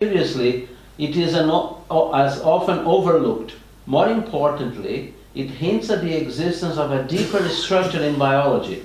Seriously, it is as often overlooked. More importantly, it hints at the existence of a deeper structure in biology.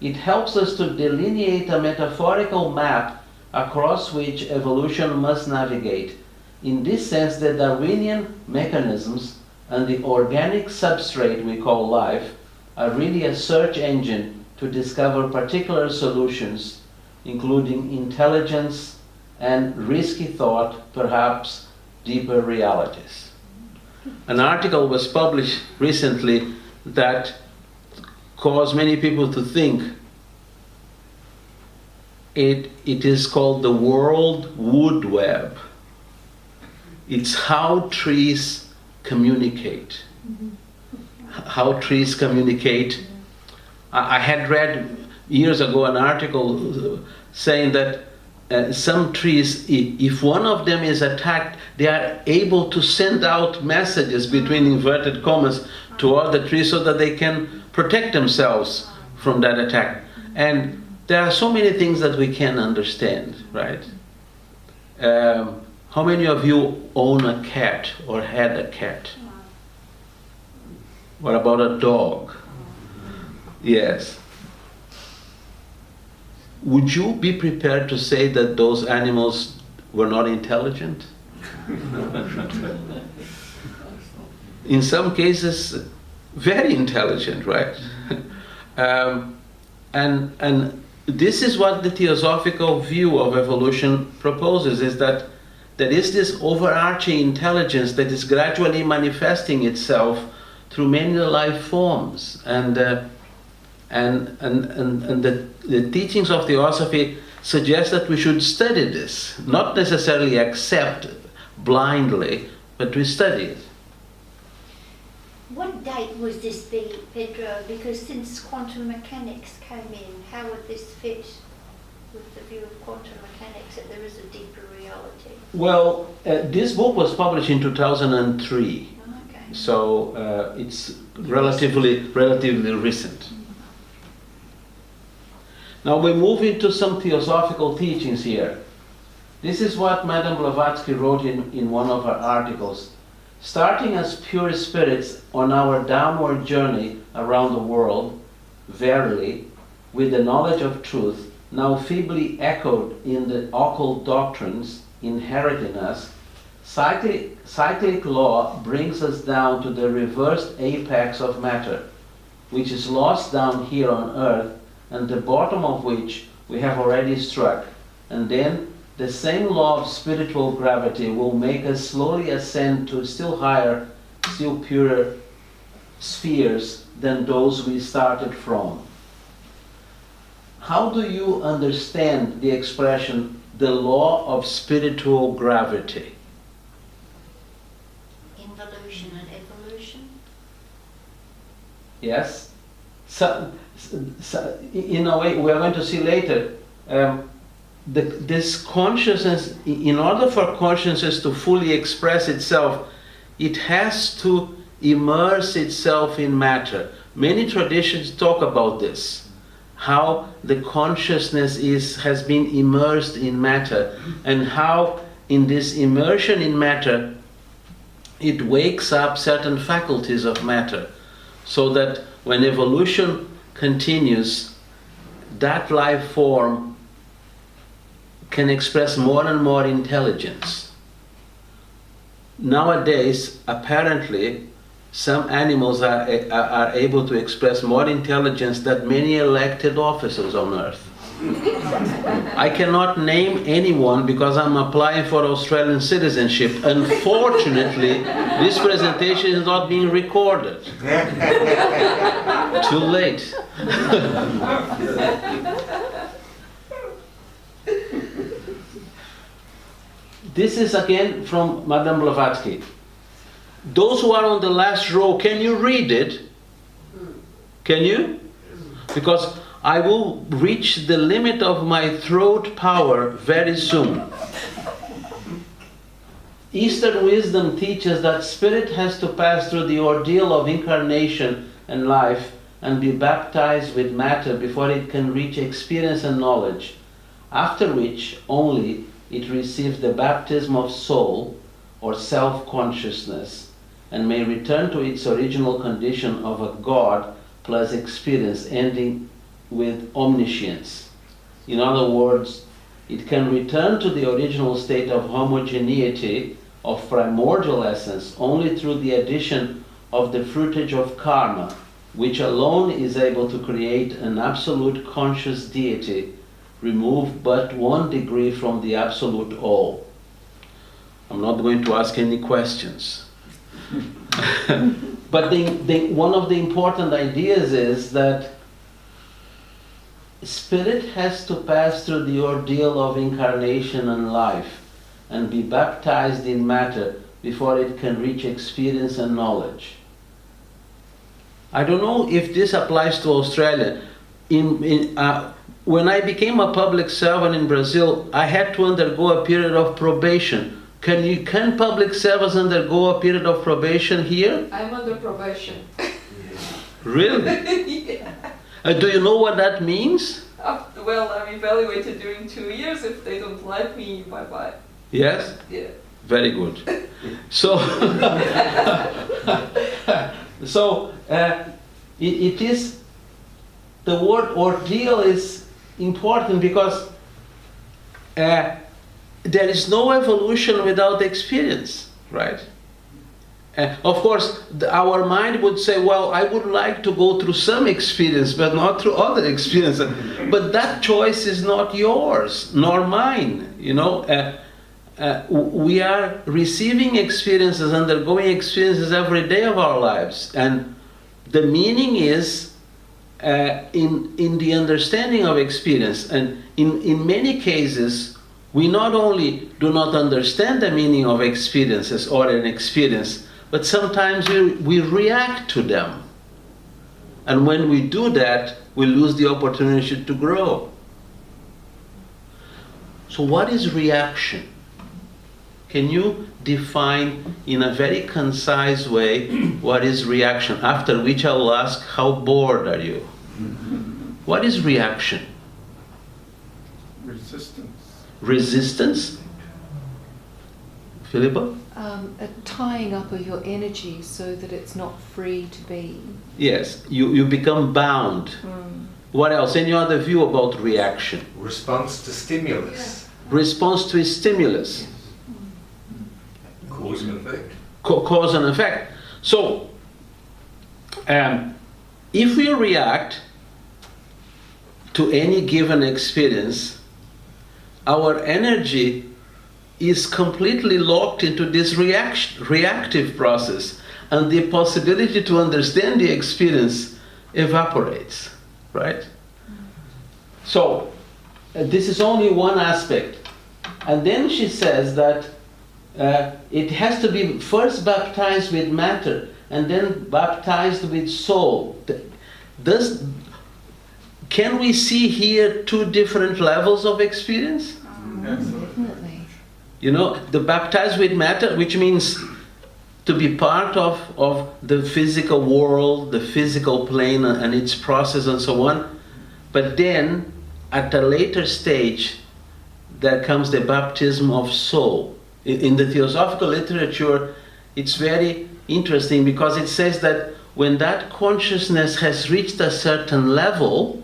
It helps us to delineate a metaphorical map across which evolution must navigate. In this sense, the Darwinian mechanisms and the organic substrate we call life are really a search engine to discover particular solutions, including intelligence and risky thought, perhaps deeper realities. An article was published recently that caused many people to think. It is called the World Wood Web. It's how trees communicate. How trees communicate. I had read years ago an article saying that some trees, if one of them is attacked, they are able to send out messages between inverted commas to other trees so that they can protect themselves from that attack. And there are so many things that we can understand, right? How many of you own a cat or had a cat? What about a dog? Yes. Would you be prepared to say that those animals were not intelligent? In some cases, very intelligent, right? And this is what the theosophical view of evolution proposes, is that there is this overarching intelligence that is gradually manifesting itself through many life forms. And the teachings of theosophy suggest that we should study this, not necessarily accept blindly, but we study it. What date was this, Pedro? Because since quantum mechanics came in, how would this fit with the view of quantum mechanics, that there is a deeper reality? Well, this book was published in 2003, Okay. so it's relatively recent. Now we move into some theosophical teachings here. This is what Madame Blavatsky wrote in one of her articles. Starting as pure spirits on our downward journey around the world, verily, with the knowledge of truth, now feebly echoed in the occult doctrines inherent in us, cyclic law brings us down to the reversed apex of matter, which is lost down here on earth, and the bottom of which we have already struck, and then the same law of spiritual gravity will make us slowly ascend to still higher, still purer spheres than those we started from. How do you understand the expression, the law of spiritual gravity? Involution and evolution? Yes? So, in a way, we are going to see later, this consciousness, in order for consciousness to fully express itself, it has to immerse itself in matter. Many traditions talk about this, how the consciousness has been immersed in matter, and how in this immersion in matter, it wakes up certain faculties of matter, so that when evolution continues, that life form can express more and more intelligence. Nowadays, apparently, some animals are able to express more intelligence than many elected officers on earth. I cannot name anyone because I'm applying for Australian citizenship. Unfortunately, this presentation is not being recorded. Too late. This is again from Madame Blavatsky. Those who are on the last row, can you read it? Can you? Because I will reach the limit of my throat power very soon. Eastern wisdom teaches that spirit has to pass through the ordeal of incarnation and life and be baptized with matter before it can reach experience and knowledge, after which only it receives the baptism of soul or self-consciousness and may return to its original condition of a God plus experience, ending with omniscience. In other words, it can return to the original state of homogeneity of primordial essence only through the addition of the fruitage of karma, which alone is able to create an absolute conscious deity, remove but 1 degree from the absolute all. I'm not going to ask any questions. But one of the important ideas is that spirit has to pass through the ordeal of incarnation and life and be baptized in matter before it can reach experience and knowledge. I don't know if this applies to Australia. When I became a public servant in Brazil, I had to undergo a period of probation. Can public servants undergo a period of probation here? I'm under probation. Really? Yeah. Do you know what that means? Well, I'm evaluated during 2 years. If they don't like me, bye-bye. Yes? Yeah. Very good. So, it is, the word ordeal is important because there is no evolution without experience, right? Of course, our mind would say, well, I would like to go through some experience, but not through other experiences. But that choice is not yours, nor mine, you know. We are receiving experiences, undergoing experiences every day of our lives. And the meaning is in the understanding of experience. And in many cases, we not only do not understand the meaning of experiences or an experience, but sometimes we react to them. And when we do that, we lose the opportunity to grow. So what is reaction? Can you define in a very concise way what is reaction? After which I will ask, how bored are you? What is reaction? Resistance. Resistance? Philippa? A tying up of your energy so that it's not free to be. Yes, you become bound. What else? Any other view about reaction? Response to stimulus. Response to a stimulus. Cause and effect. Cause and effect. So, if we react to any given experience, our energy is completely locked into this reactive process, and the possibility to understand the experience evaporates, right? So, this is only one aspect. And then she says that it has to be first baptized with matter and then baptized with soul. Can we see here 2 different levels of experience? Definitely. You know, the baptized with matter, which means to be part of the physical world, the physical plane and its process and so on. But then, at a later stage, there comes the baptism of soul. In the theosophical literature, it's very interesting because it says that when that consciousness has reached a certain level,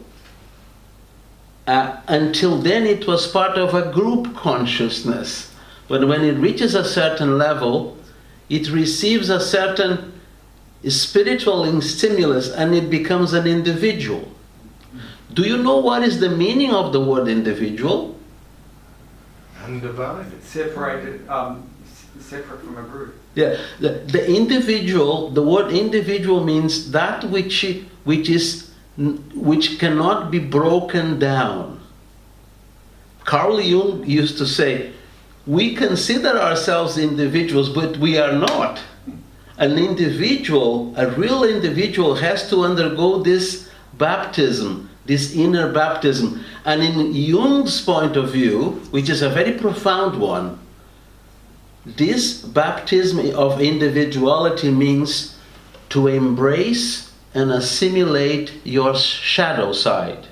until then it was part of a group consciousness. But when it reaches a certain level, it receives a certain spiritual stimulus and it becomes an individual. Do you know what is the meaning of the word individual? Undivided. Separated, separate from a group. Yeah, the individual, the word individual means that which cannot be broken down. Carl Jung used to say, we consider ourselves individuals, but we are not. An individual, a real individual, has to undergo this baptism, this inner baptism. And in Jung's point of view, which is a very profound one, this baptism of individuality means to embrace and assimilate your shadow side.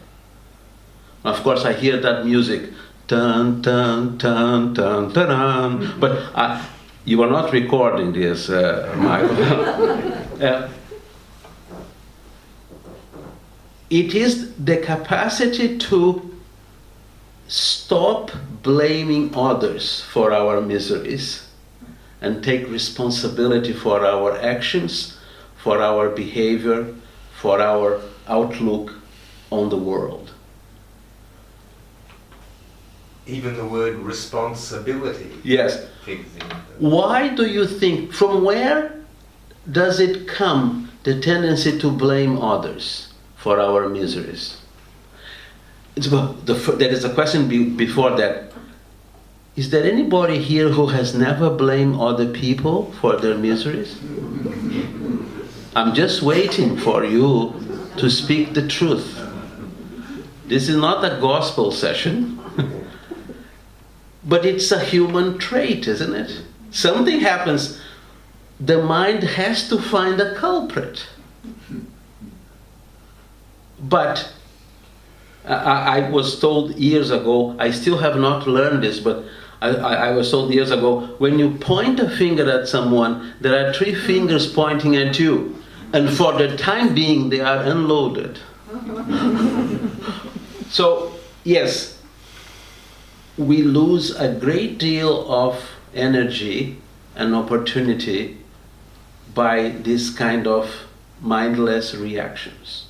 Of course, I hear that music. Dun, dun, dun, dun, dun, dun. But you are not recording this, Michael. It is the capacity to stop blaming others for our miseries and take responsibility for our actions, for our behavior, for our outlook on the world. Even the word responsibility. Yes. Figures in. Why do you think, from where does it come, the tendency to blame others for our miseries? There is a question before that. Is there anybody here who has never blamed other people for their miseries? I'm just waiting for you to speak the truth. This is not a gospel session, but it's a human trait, isn't it? Something happens, the mind has to find a culprit. But I was told years ago, I still have not learned this, but I was told years ago, when you point a finger at someone, there are 3 fingers pointing at you. And for the time being, they are unloaded. So, yes, we lose a great deal of energy and opportunity by this kind of mindless reactions.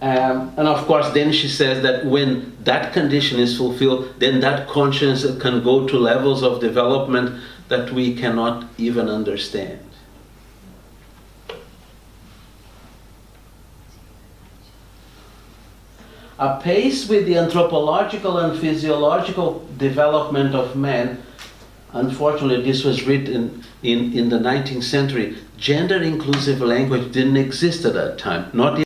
And of course, then she says that when that condition is fulfilled, then that conscience can go to levels of development that we cannot even understand. Apace with the anthropological and physiological development of man, unfortunately this was written in the 19th century, gender-inclusive language didn't exist at that time, not